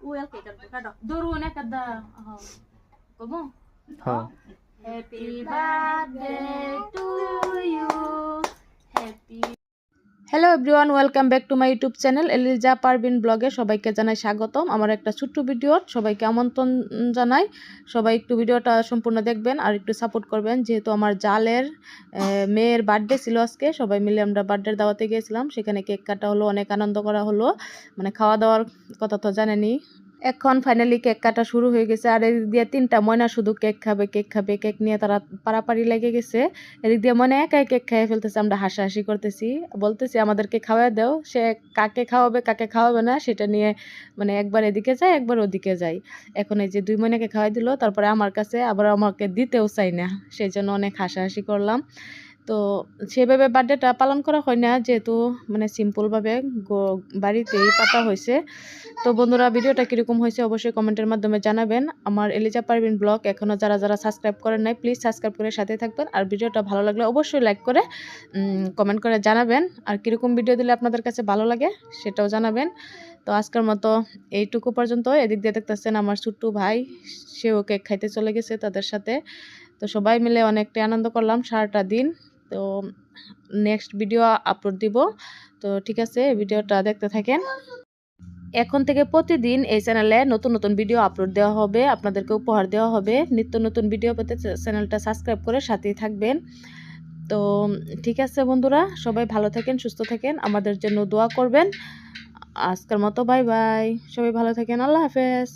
Uel ke kan kada. Duru na kada. Komo? হ্যাঁ Happy birthday to you. Happy hello everyone, welcome back to my YouTube channel Eliza Parvin ব্লগে সবাইকে জানাই স্বাগতম। আমার একটা ছোট্ট ভিডিও সবাইকে আমন্ত্রণ জানাই। সবাই একটু ভিডিওটা সম্পূর্ণ দেখবেন আর একটু সাপোর্ট করবেন, যেহেতু আমার জালের মেয়ের বার্থডে ছিল আজকে। সবাই মিলে আমরা বার্থডে দাওয়াতে গিয়েছিলাম, সেখানে কেক কাটা হলো, অনেক আনন্দ করা হলো। মানে খাওয়া দাওয়ার কথা তো জানেনই। এখন ফাইনালি কেক কাটা শুরু হয়ে গেছে, আর এদিক দিয়ে 3টা ময়না শুধু কেক খাবে কেক খাবে, কেক নিয়ে তারা পাড়াপাড়ি লেগে গেছে। এদিক দিয়ে মনে একাই কেক খেয়ে ফেলতেছে, আমরা হাসাহাসি করতেছি, বলতেছি আমাদেরকে খাওয়া দাও। সে কাকে খাওয়াবে না সেটা নিয়ে মানে একবার এদিকে যায় একবার ওদিকে যায়। এখন এই যে 2 ময়নাকে খাওয়াই দিল, তারপরে আমার কাছে আবার আমাকে দিতেও চাই না, সেই জন্য অনেক হাসাহাসি করলাম। তো সেভাবে বার্থডেটা পালন করা হয় না, যেহেতু মানে সিম্পলভাবে বাড়িতেই পাতা হয়েছে। তো বন্ধুরা, ভিডিওটা কীরকম হয়েছে অবশ্যই কমেন্টের মাধ্যমে জানাবেন। আমার এলিজা পারভিন ব্লগ এখনও যারা সাবস্ক্রাইব করেন নাই, প্লিজ সাবস্ক্রাইব করে সাথে থাকবেন। আর ভিডিওটা ভালো লাগলে অবশ্যই লাইক করে কমেন্ট করে জানাবেন। আর কীরকম ভিডিও দিলে আপনাদের কাছে ভালো লাগে সেটাও জানাবেন। তো আজকের মতো এইটুকু পর্যন্ত। এদিক দিয়ে দেখতেছেন আমার ছোট্টু ভাই, সেও কেক খাইতে চলে গেছে তাদের সাথে। তো সবাই মিলে অনেকটাই আনন্দ করলাম সারাটা দিন। তো নেক্সট ভিডিও আপলোড দিব। তো ঠিক আছে, ভিডিওটা দেখতে থাকেন। এখন থেকে প্রতিদিন এই চ্যানেলে নতুন নতুন ভিডিও আপলোড দেওয়া হবে, আপনাদেরকে উপহার দেওয়া হবে। নিত্য নতুন ভিডিও পেতে চ্যানেলটা সাবস্ক্রাইব করে সাথেই থাকবেন। তো ঠিক আছে বন্ধুরা, সবাই ভালো থাকেন, সুস্থ থাকেন, আমাদের জন্য দোয়া করবেন। আজকের মতো বাই বাই, সবাই ভালো থাকেন, আল্লাহ হাফেজ।